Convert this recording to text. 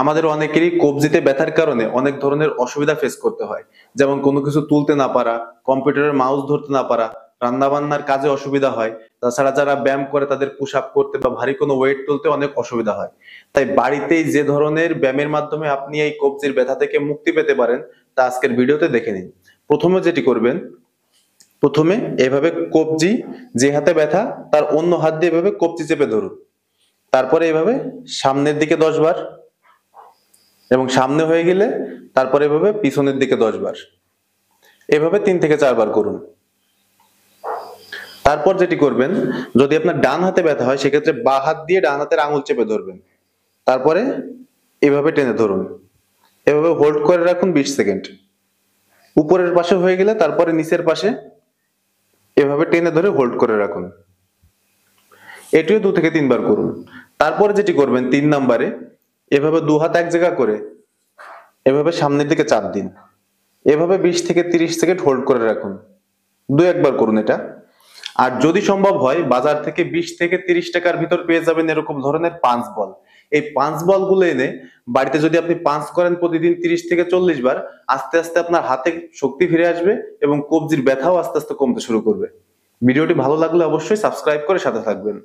আমাদের অনেকেরই কবজিতে ব্যথার কারণে অনেক ধরনের অসুবিধা ফেস করতে হয়, যেমন কোনো কিছু তুলতে না পারা, কম্পিউটারের মাউস ধরতে না পারা, রান্না বান্নার কাজে অসুবিধা হয়। তাছাড়া যারা ব্যায়াম করে তাদের পুশ আপ করতে বা ভারী কোনো ওয়েট তুলতে অনেক অসুবিধা হয়। তাই বাড়িতেই যে ধরনের ব্যায়ামের মাধ্যমে আপনি এই কবজির ব্যথা থেকে মুক্তি পেতে পারেন তা আজকের ভিডিওতে দেখে নিন। প্রথমে যেটি করবেন, প্রথমে এভাবে কবজি, যে হাতে ব্যথা তার অন্য হাত দিয়ে এভাবে কবজি চেপে ধরুন। তারপরে এভাবে সামনের দিকে 10 বার, এবং সামনে হয়ে গেলে তারপরে এভাবে পিছনের দিকে 10 বার, এভাবে 3 থেকে 4 বার করুন। তারপর যেটি করবেন, যদি আপনার ডান হাতে ব্যথা হয় সেক্ষেত্রে বাঁ হাত দিয়ে ডান হাতের আঙুল চেপে ধরবেন। তারপরে এভাবে টেনে ধরুন, এভাবে হোল্ড করে রাখুন 20 সেকেন্ড। উপরের পাশে হয়ে গেলে তারপরে নিচের পাশে এভাবে টেনে ধরে হোল্ড করে রাখুন। এটিও 2 থেকে 3 বার করুন। তারপরে যেটি করবেন 3 নম্বরে, এভাবে দু হাত এক জায়গা করে এভাবে সামনের দিকে চাপ দিন। এভাবে 20 থেকে 30 সেকেন্ড হোল্ড করে রাখুন। 2 একবার করুন এটা। আর যদি সম্ভব হয় বাজার থেকে 20 থেকে 30 টাকার ভিতর পেয়ে যাবেন এরকম ধরনের পাঞ্চ বল। এই পাঞ্চ বল গুলো এনে বাড়িতে যদি আপনি পাঞ্চ করেন প্রতিদিন 30 থেকে 40 বার, আস্তে আস্তে আপনার হাতে শক্তি ফিরে আসবে এবং কবজির ব্যথাও আস্তে আস্তে কমতে শুরু করবে। ভিডিওটি ভালো লাগলে অবশ্যই সাবস্ক্রাইব করে সাথে থাকবেন।